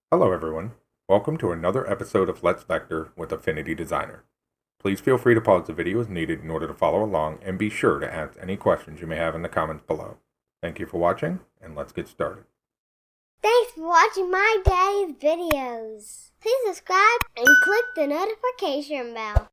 Hello everyone. Welcome to another episode of Let's Vector with Affinity Designer. Please feel free to pause the video as needed in order to follow along, and be sure to ask any questions you may have in the comments below. Thank you for watching, and let's get started. Thanks for watching my daddy's videos. Please subscribe and click the notification bell.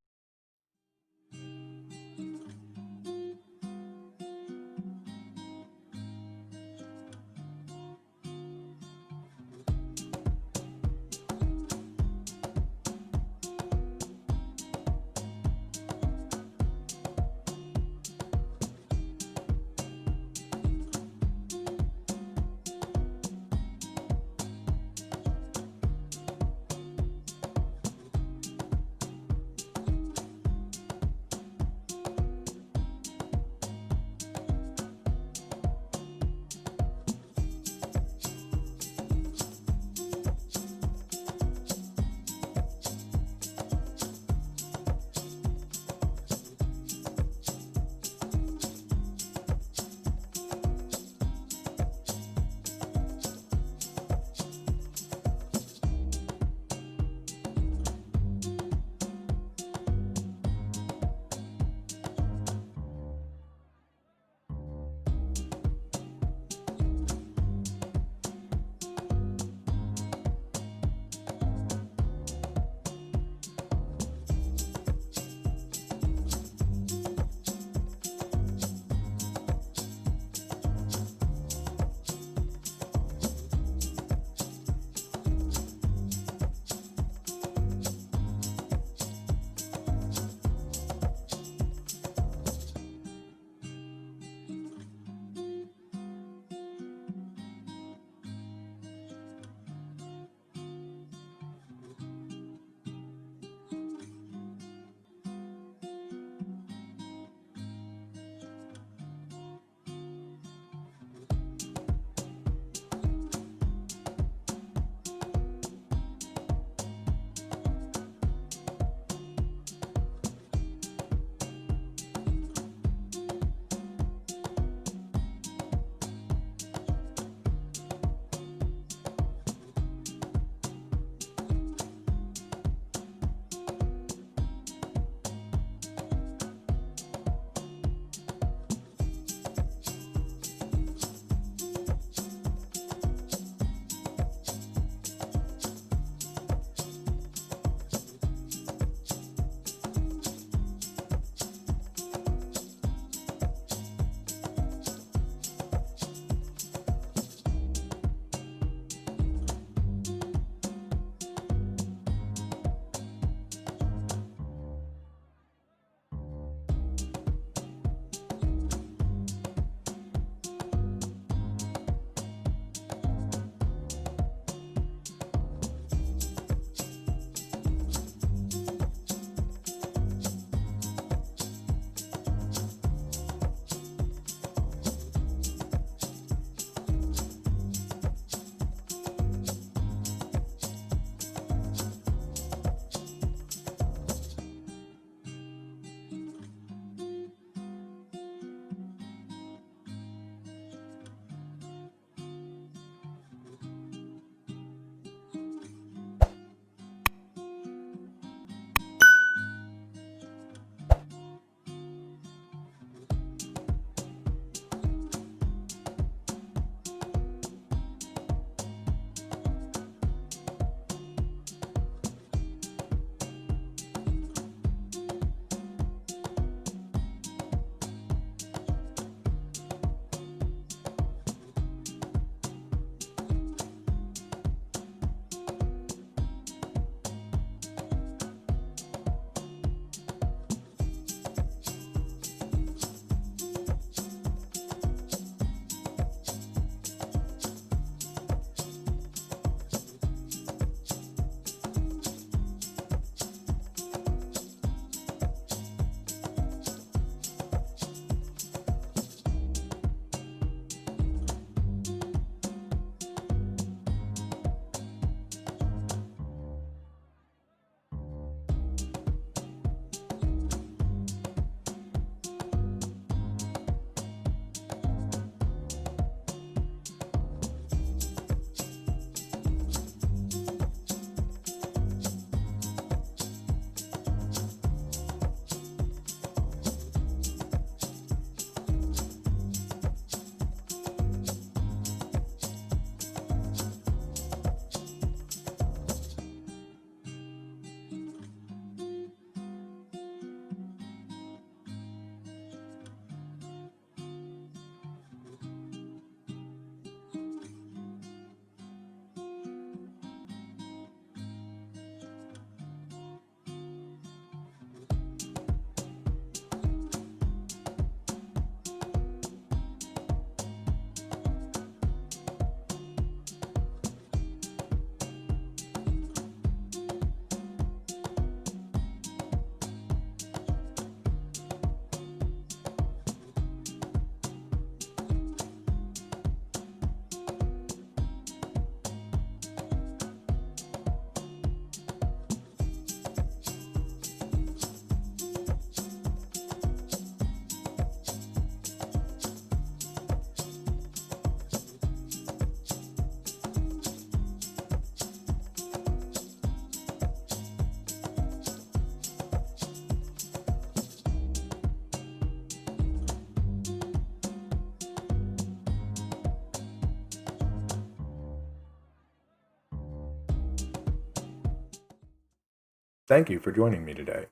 Thank you for joining me today.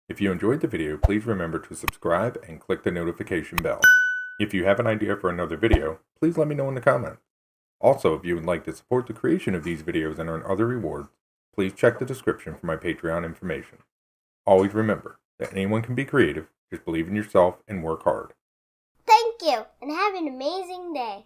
If you enjoyed the video, please remember to subscribe and click the notification bell. If you have an idea for another video, please let me know in the comments. Also, if you would like to support the creation of these videos and earn other rewards, please check the description for my Patreon information. Always remember that anyone can be creative, just believe in yourself and work hard. Thank you, and have an amazing day.